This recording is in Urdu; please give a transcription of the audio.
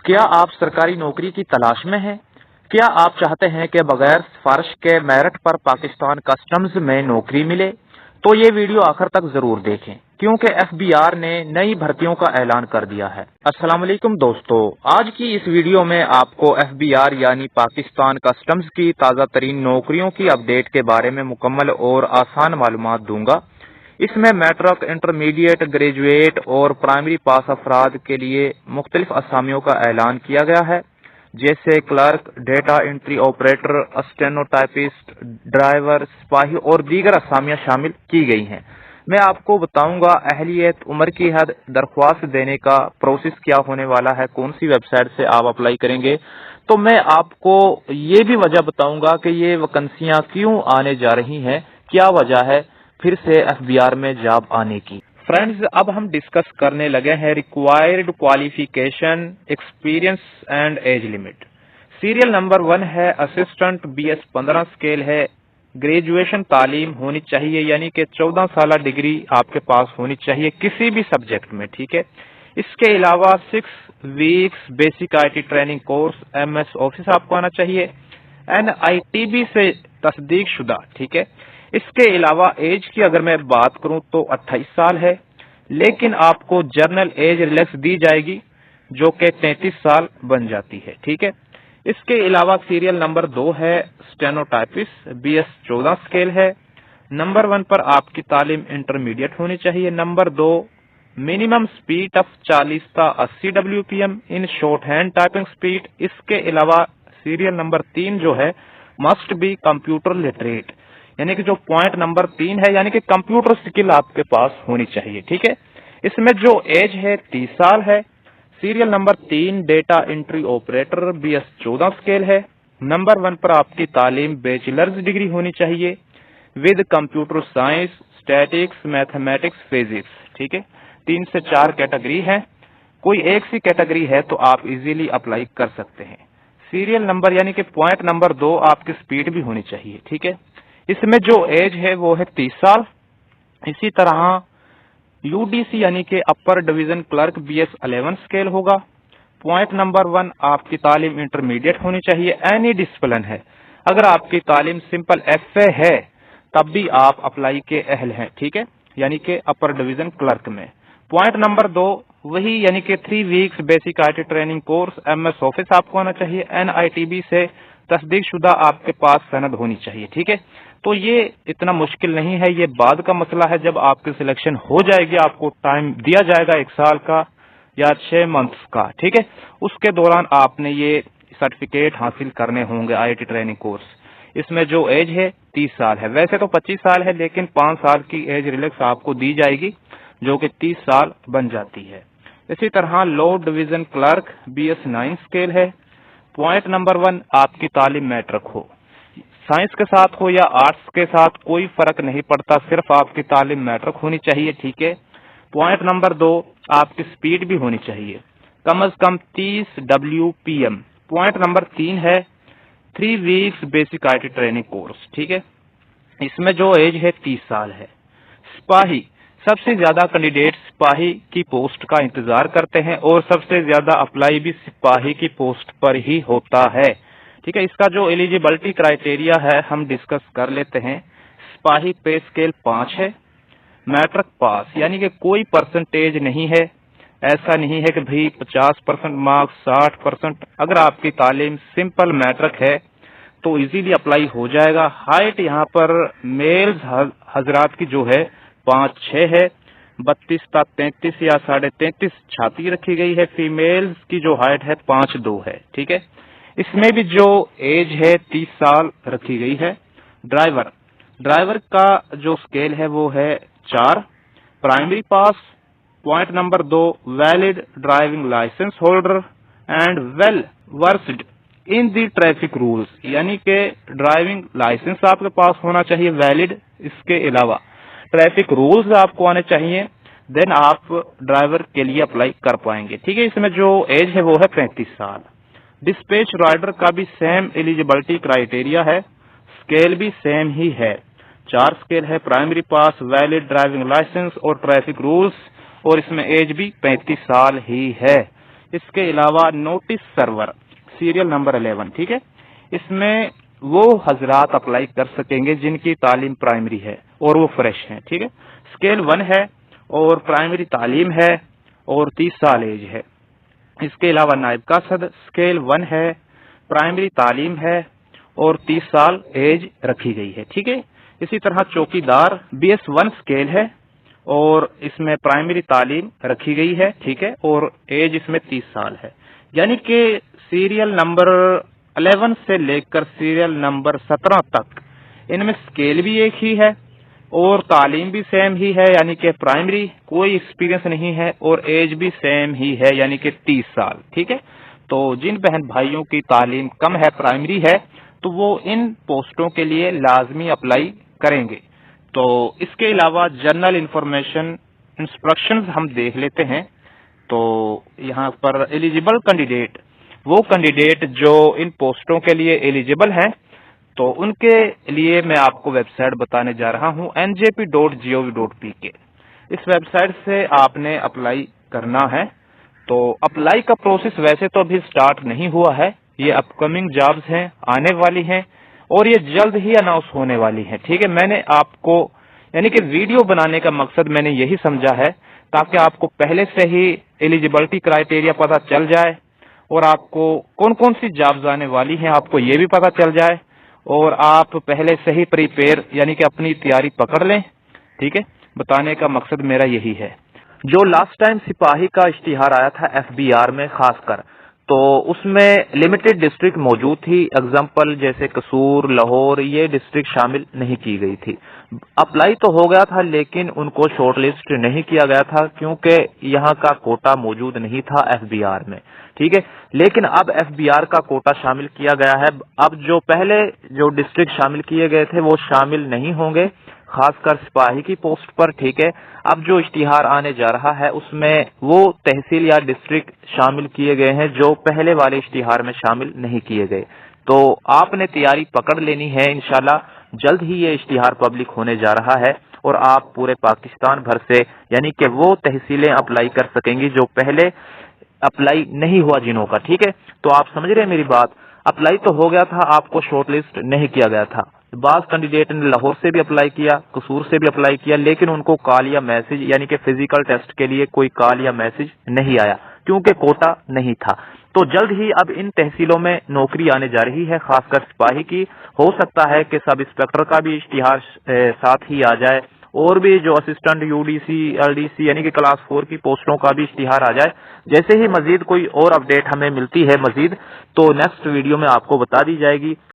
کیا آپ سرکاری نوکری کی تلاش میں ہیں؟ کیا آپ چاہتے ہیں کہ بغیر سفارش کے میرٹ پر پاکستان کسٹمز میں نوکری ملے؟ تو یہ ویڈیو آخر تک ضرور دیکھیں کیونکہ ایف بی آر نے نئی بھرتیوں کا اعلان کر دیا ہے۔ السلام علیکم دوستو، آج کی اس ویڈیو میں آپ کو ایف بی آر یعنی پاکستان کسٹمز کی تازہ ترین نوکریوں کی اپڈیٹ کے بارے میں مکمل اور آسان معلومات دوں گا۔ اس میں میٹرک، انٹرمیڈیٹ، گریجویٹ اور پرائمری پاس افراد کے لیے مختلف اسامیوں کا اعلان کیا گیا ہے، جیسے clerk, data entry operator, stenotypist, driver, سپاہی اور دیگر اسامیاں شامل کی گئی ہیں۔ میں آپ کو بتاؤں گا اہلیت، عمر کی حد، درخواست دینے کا پروسیس کیا ہونے والا ہے، کون سی ویب سائٹ سے آپ اپلائی کریں گے۔ تو میں آپ کو یہ بھی وجہ بتاؤں گا کہ یہ ویکنسیاں کیوں آنے جا رہی ہیں، کیا وجہ ہے پھر سے ایف بی آر میں جاب آنے کی۔ فرینڈز، اب ہم ڈسکس کرنے لگے ہیں required qualification, experience and age limit. Serial number 1 ہے اسسٹنٹ BS 15 اسکیل ہے۔ گریجویشن تعلیم ہونی چاہیے، یعنی کہ 14 سالہ ڈگری آپ کے پاس ہونی چاہیے کسی بھی سبجیکٹ میں، ٹھیک ہے۔ اس کے علاوہ 6 weeks basic IT training course MS office آپ کو آنا چاہیے، NITB سے تصدیق شدہ، ٹھیک ہے۔ اس کے علاوہ ایج کی اگر میں بات کروں تو 28 سال ہے، لیکن آپ کو جرنل ایج ریلیکس دی جائے گی جو کہ 33 سال بن جاتی ہے، ٹھیک ہے۔ اس کے علاوہ سیریل نمبر 2 ہے اسٹینوٹائپسٹ BS 14 اسکیل ہے۔ نمبر 1 پر آپ کی تعلیم انٹرمیڈیٹ ہونی چاہیے۔ نمبر 2 منیمم سپیڈ آف 40 تا 80 WPM in shorthand typing speed. اس کے علاوہ سیریل نمبر 3 جو ہے مسٹ بی کمپیوٹر لٹریٹ، یعنی کہ جو پوائنٹ نمبر 3 ہے، یعنی کہ کمپیوٹر سکل آپ کے پاس ہونی چاہیے، ٹھیک ہے۔ اس میں جو ایج ہے 30 سال ہے۔ Serial number 3 data entry operator BS 14 scale ہے۔ نمبر 1 پر آپ کی تعلیم بیچلرز ڈگری ہونی چاہیے with computer science, statics, mathematics, physics, ٹھیک ہے۔ 3 سے 4 کیٹیگری ہے، کوئی ایک سی کیٹیگری ہے تو آپ ایزیلی اپلائی کر سکتے ہیں۔ سیریل نمبر یعنی کہ پوائنٹ نمبر 2 آپ کی سپیڈ بھی ہونی چاہیے، ٹھیک ہے۔ اس میں جو ایج ہے وہ ہے 30 سال۔ اسی طرح UDC یعنی کہ upper division clerk BS 11 scale ہوگا۔ پوائنٹ نمبر 1 آپ کی تعلیم انٹرمیڈیٹ ہونی چاہیے، اینی ڈسپلن ہے۔ اگر آپ کی تعلیم سمپل FA ہے تب بھی آپ اپلائی کے اہل ہیں، ٹھیک ہے، یعنی کہ اپر ڈویژن کلرک میں۔ پوائنٹ نمبر 2 وہی، یعنی کہ 3 weeks basic IT training course MS office آپ کو آنا چاہیے، NITB سے تصدیق شدہ آپ کے پاس سند ہونی چاہیے، ٹھیک ہے۔ تو یہ اتنا مشکل نہیں ہے، یہ بعد کا مسئلہ ہے۔ جب آپ کی سلیکشن ہو جائے گی آپ کو ٹائم دیا جائے گا 1 سال کا یا 6 منتھس کا، ٹھیک ہے۔ اس کے دوران آپ نے یہ سرٹیفکیٹ حاصل کرنے ہوں گے IT ٹریننگ کورس۔ اس میں جو ایج ہے 30 سال ہے، ویسے تو 25 سال ہے لیکن 5 سال کی ایج ریلیکس آپ کو دی جائے گی جو کہ 30 سال بن جاتی ہے۔ اسی طرح لو ڈویژن کلرک BS 9 اسکیل ہے۔ پوائنٹ نمبر 1 آپ کی تعلیم میٹرک ہو، سائنس کے ساتھ ہو یا آرٹس کے ساتھ کوئی فرق نہیں پڑتا، صرف آپ کی تعلیم میٹرک ہونی چاہیے، ٹھیک ہے۔ پوائنٹ نمبر 2 آپ کی سپیڈ بھی ہونی چاہیے، کم از کم 30 WPM۔ پوائنٹ نمبر 3 ہے 3 weeks basic IT training course, ٹھیک ہے۔ اس میں جو ایج ہے 30 سال ہے۔ سپاہی، سب سے زیادہ کینڈیڈیٹ سپاہی کی پوسٹ کا انتظار کرتے ہیں اور سب سے زیادہ اپلائی بھی سپاہی کی پوسٹ پر ہی ہوتا ہے، ٹھیک ہے۔ اس کا جو ایلیجیبلٹی کرائیٹیریا ہے ہم ڈسکس کر لیتے ہیں۔ سپاہی پے اسکیل 5 ہے، میٹرک پاس، یعنی کہ کوئی پرسنٹیج نہیں ہے، ایسا نہیں ہے کہ بھئی 50% مارکس، 60%۔ اگر آپ کی تعلیم سمپل میٹرک ہے تو ایزیلی اپلائی ہو جائے گا۔ ہائٹ یہاں پر میلز حضرات کی جو ہے 5'6" ہے، 32 تا 33 یا 33.5 چھاتی رکھی گئی ہے۔ فیمیلز کی جو ہائٹ ہے 5'2" ہے، ٹھیک ہے۔ اس میں بھی جو ایج ہے 30 سال رکھی گئی ہے۔ ڈرائیور کا جو اسکیل ہے وہ ہے 4، primary pass. Point number 2 valid driving licence holder and well versed in the traffic rules, یعنی کہ ڈرائیونگ لائسنس آپ کے پاس ہونا چاہیے ویلڈ، اس کے علاوہ ٹریفک رولز آپ کو آنے چاہیے، دین آپ ڈرائیور کے لیے اپلائی کر پائیں گے، ٹھیک ہے۔ اس میں جو ایج ہے وہ ہے 35 سال۔ ڈسپیچ رائڈر کا بھی سیم ایلیجیبلٹی کرائیٹیریا ہے، اسکیل بھی سیم ہی ہے، 4 اسکیل ہے، پرائمری پاس، ویلڈ ڈرائیونگ لائسنس اور ٹریفک رولز، اور اس میں ایج بھی 35 سال ہی ہے۔ اس کے علاوہ نوٹس سرور سیریل نمبر 11، ٹھیک ہے، اس میں وہ حضرات اپلائی کر سکیں گے جن کی تعلیم پرائمری ہے اور وہ فریش ہیں، ٹھیک ہے۔ اسکیل 1 ہے اور پرائمری تعلیم ہے اور 30 سال ایج ہے۔ اس کے علاوہ نائب قاصد اسکیل 1 ہے، پرائمری تعلیم ہے اور 30 سال ایج رکھی گئی ہے، ٹھیک ہے۔ اسی طرح چوکی دار BS1 اسکیل ہے اور اس میں پرائمری تعلیم رکھی گئی ہے، ٹھیک ہے، اور ایج اس میں 30 سال ہے۔ یعنی کہ سیریل نمبر 11 سے لے کر سیریل نمبر 17 تک ان میں اسکیل بھی ایک ہی ہے اور تعلیم بھی سیم ہی ہے، یعنی کہ پرائمری، کوئی ایکسپیرینس نہیں ہے، اور ایج بھی سیم ہی ہے، یعنی کہ 30 سال، ٹھیک ہے۔ تو جن بہن بھائیوں کی تعلیم کم ہے، پرائمری ہے، تو وہ ان پوسٹوں کے لیے لازمی اپلائی کریں گے۔ تو اس کے علاوہ جنرل انفارمیشن انسٹرکشنز ہم دیکھ لیتے ہیں۔ تو یہاں پر ایلیجیبل کینڈیڈیٹ، وہ کینڈیڈیٹ جو ان پوسٹوں کے لیے ایلیجیبل ہیں، تو ان کے لیے میں آپ کو ویب سائٹ بتانے جا رہا ہوں njp.gov.pk۔ اس ویب سائٹ سے آپ نے اپلائی کرنا ہے۔ تو اپلائی کا پروسیس ویسے تو ابھی سٹارٹ نہیں ہوا ہے، یہ اپ کمنگ جابز ہیں، آنے والی ہیں اور یہ جلد ہی اناؤنس ہونے والی ہیں، ٹھیک ہے۔ میں نے آپ کو یعنی کہ ویڈیو بنانے کا مقصد میں نے یہی سمجھا ہے تاکہ آپ کو پہلے سے ہی ایلیجیبلٹی کرائیٹیریا پتہ چل جائے اور آپ کو کون کون سی جابز آنے والی ہیں آپ کو یہ بھی پتہ چل جائے اور آپ پہلے سے ہی پریپیئر یعنی کہ اپنی تیاری پکڑ لیں، ٹھیک ہے۔ بتانے کا مقصد میرا یہی ہے۔ جو لاسٹ ٹائم سپاہی کا اشتہار آیا تھا FBR میں خاص کر، تو اس میں لمیٹڈ ڈسٹرکٹ موجود تھی، اگزامپل جیسے قصور، لاہور، یہ ڈسٹرکٹ شامل نہیں کی گئی تھی۔ اپلائی تو ہو گیا تھا لیکن ان کو شارٹ لسٹ نہیں کیا گیا تھا کیونکہ یہاں کا کوٹا موجود نہیں تھا FBR میں، ٹھیک ہے۔ لیکن اب FBR کا کوٹا شامل کیا گیا ہے۔ اب جو پہلے جو ڈسٹرکٹ شامل کیے گئے تھے وہ شامل نہیں ہوں گے، خاص کر سپاہی کی پوسٹ پر، ٹھیک ہے۔ اب جو اشتہار آنے جا رہا ہے اس میں وہ تحصیل یا ڈسٹرکٹ شامل کیے گئے ہیں جو پہلے والے اشتہار میں شامل نہیں کیے گئے۔ تو آپ نے تیاری پکڑ لینی ہے، انشاءاللہ جلد ہی یہ اشتہار پبلک ہونے جا رہا ہے اور آپ پورے پاکستان بھر سے یعنی کہ وہ تحصیلیں اپلائی کر سکیں گی جو پہلے اپلائی نہیں ہوا جنہوں کا، ٹھیک ہے۔ تو آپ سمجھ رہے ہیں میری بات، اپلائی تو ہو گیا تھا، آپ کو شارٹ لسٹ نہیں کیا گیا تھا۔ بعض کینڈیڈیٹ نے لاہور سے بھی اپلائی کیا، قصور سے بھی اپلائی کیا، لیکن ان کو کال یا میسج یعنی کہ فزیکل ٹیسٹ کے لیے کوئی کال یا میسج نہیں آیا کیونکہ کوٹا نہیں تھا۔ تو جلد ہی اب ان تحصیلوں میں نوکری آنے جا رہی ہے، خاص کر سپاہی کی۔ ہو سکتا ہے کہ سب انسپیکٹر کا بھی اشتہار ساتھ ہی آ جائے اور بھی جو اسسٹنٹ UDC LDC یعنی کہ کلاس 4 کی پوسٹوں کا بھی اشتہار آ جائے۔ جیسے ہی مزید کوئی اور اپڈیٹ ہمیں ملتی ہے مزید، تو نیکسٹ ویڈیو میں آپ کو بتا دی جائے گی۔